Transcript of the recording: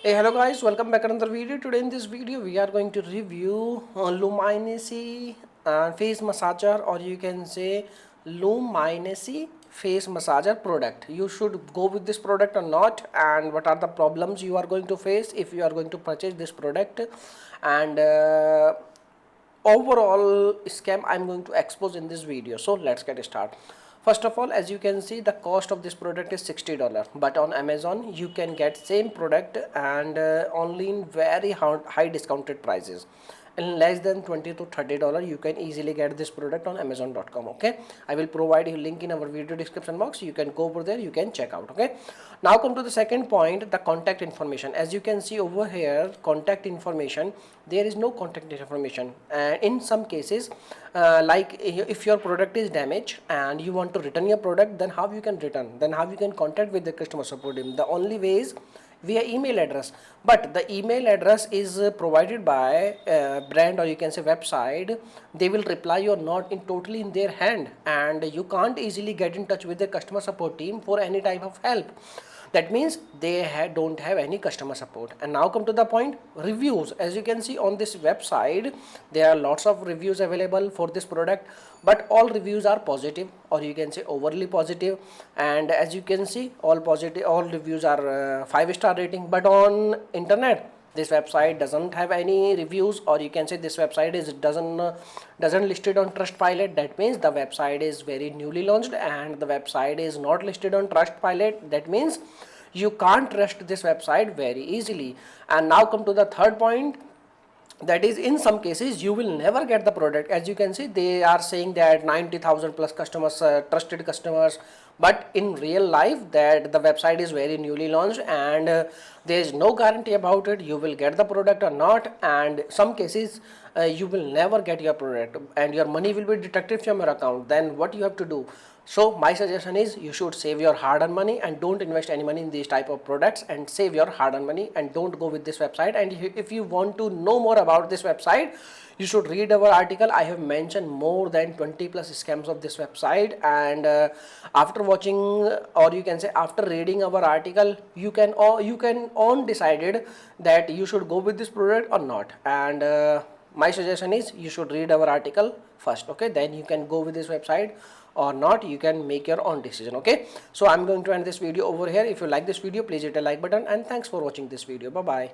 Hey, hello guys, welcome back another video. Today in this video we are going to review Luminesce face massager, or you can say Luminesce face massager product. You should go with this product or not, and what are the problems you are going to face if you are going to purchase this product, and overall scam I'm going to expose in this video. So let's get started. First of all, as you can see, the cost of this product is $60, but on Amazon you can get same product and only in very high discounted prices. In less than $20 to $30 you can easily get this product on amazon.com. okay, I will provide a link in our video description box. You can go over there, you can check out. Okay, now come to the second point, the contact information. As you can see over here, contact information, there is no contact information, and in some cases like if your product is damaged and you want to return your product, then how you can return, then how you can contact with the customer support team? The only way is via email address, but the email address is provided by brand, or you can say website. They will reply or not in totally in their hand, and you can't easily get in touch with the customer support team for any type of help. That means they don't have any customer support. And now come to the point, reviews. As you can see on this website, there are lots of reviews available for this product, but all reviews are positive, or you can say overly positive. And as you can see, all positive, all reviews are 5-star rating. But on internet, this website doesn't have any reviews, or you can say this website is doesn't listed on Trustpilot. That means the website is very newly launched and the website is not listed on Trustpilot. That means you can't trust this website very easily. And now come to the third point, that is, in some cases you will never get the product. As you can see, they are saying that 90,000 plus customers, trusted customers, but in real life that the website is very newly launched, and there is no guarantee about it you will get the product or not. And some cases you will never get your product and your money will be deducted from your account. Then what you have to do? So my suggestion is you should save your hard-earned money and don't invest any money in these type of products, and save your hard-earned money and don't go with this website. And if you want to know more about this website, you should read our article. I have mentioned more than 20 plus scams of this website, and after watching, or you can say after reading our article, you can on decided that you should go with this product or not. And my suggestion is you should read our article first, okay, then you can go with this website or not. You can make your own decision. Okay, so I'm going to end this video over here. If you like this video, please hit a like button, and thanks for watching this video. Bye bye.